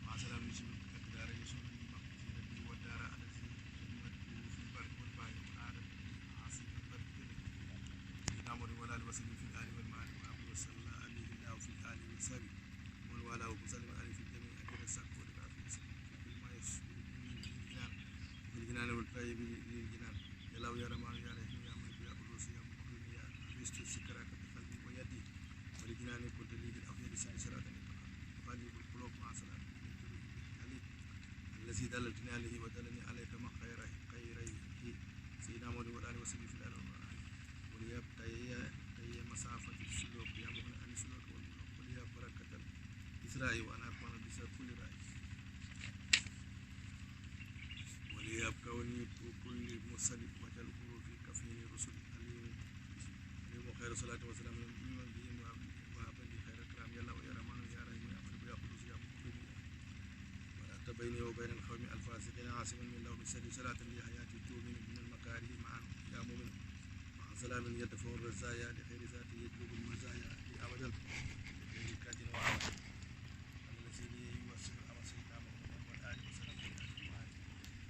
مع سلام يسلم الدار يسلم مقصد به والدار التي تمده في البر والبحر والعالم عاصم البر سيدنا محمد وعلى اله وسلم في الآل والمال وأبي وصلى عليه الله في الآل والسبي ومن والاه وسلم عليه في الجميع أجر السقف والعافية في كل ما يسر في الجنان والطيب للجنان يا الله يا رحمن يا رحيم يا ملك يا قدوس يا مكرم يا عزيز سكرك بقلبي ويدي ولجنان كنت لي بالأفضل سنة صلاة قلبي بالقلوب مع سلام عليك الذي دلتني عليه ودلني عليك ما خيره سيدنا محمد وعلى آله وسلم في الآل وليبتغي مسافة السلوك يا مغني عن السلوك والملوك وليا بركة الإسراء وأنا أكون بسر كل رأي وليبكوني بكل مسلم وجل في كفين رسل عليهم خير صلاة وسلام من بهم وأبدي خير الكلام يا الله يا رحمن يا رحيم يا ملك يا قدوس يا مكرم وأنت بيني وبين القوم الفاسقين عاصما من الله بسر صلاة لحياتي تؤمن من المكاره معا يا مؤمن سلام يدفع الرزايا لخير ذات يجلب المزايا أبدا لخير كاد وعمل الذي يوسر أمر سيدنا محمد والآل وسلم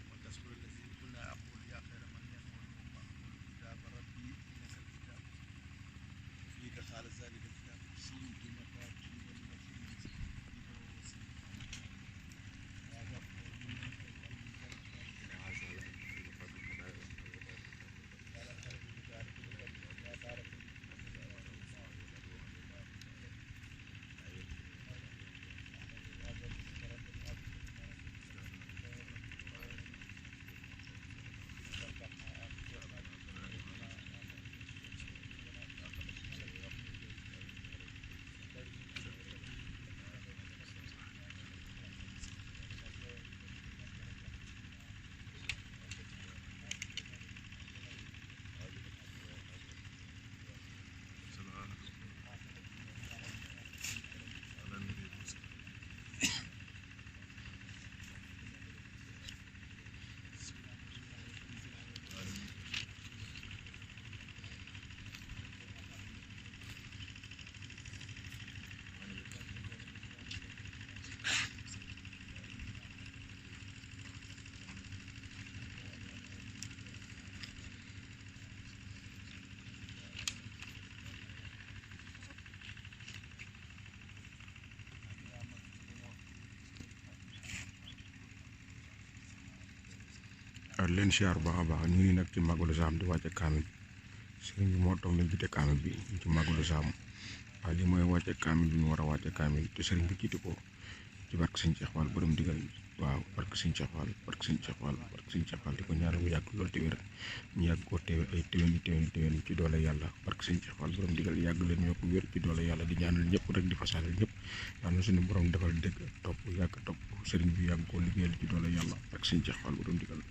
والتذكر الذي كنا أقول يا خير من يقول وأقول كتاب ربي إنك الكتاب فيك خالد ذلك الكتاب سيد مفاتيح leen siyaar baax a baax ñu ngi nag ci Magalu Saam di wàcce kaamil sëriñ bi moo toog nañ jiite kaamil bi ci Magalu Saam waaye li mooy wàcce kaamil bi ñu war a wàcce kaamil te sëriñ bi jiite ko ci barke Sëñ Cheikh Fall borom digal waaw barke Sëñ Cheikh Fall barke Sëñ Cheikh Fall barke Sëñ Cheikh Fall di ko ñaanal mu yàgg lool te wér ñu yàgg koo teewe ay téwéni ci doole yàlla barke Sëñ Cheikh Fall borom digal yàgg leen yokk wér ci doole yàlla di ñaanal ñëpp rek di fasaale ñëpp yàlla na suñu borom defal dégg topp yàgg topp sëriñ bi yàgg koo liggéeyal ci doole yàlla barke Sëñ Cheikh Fall borom digal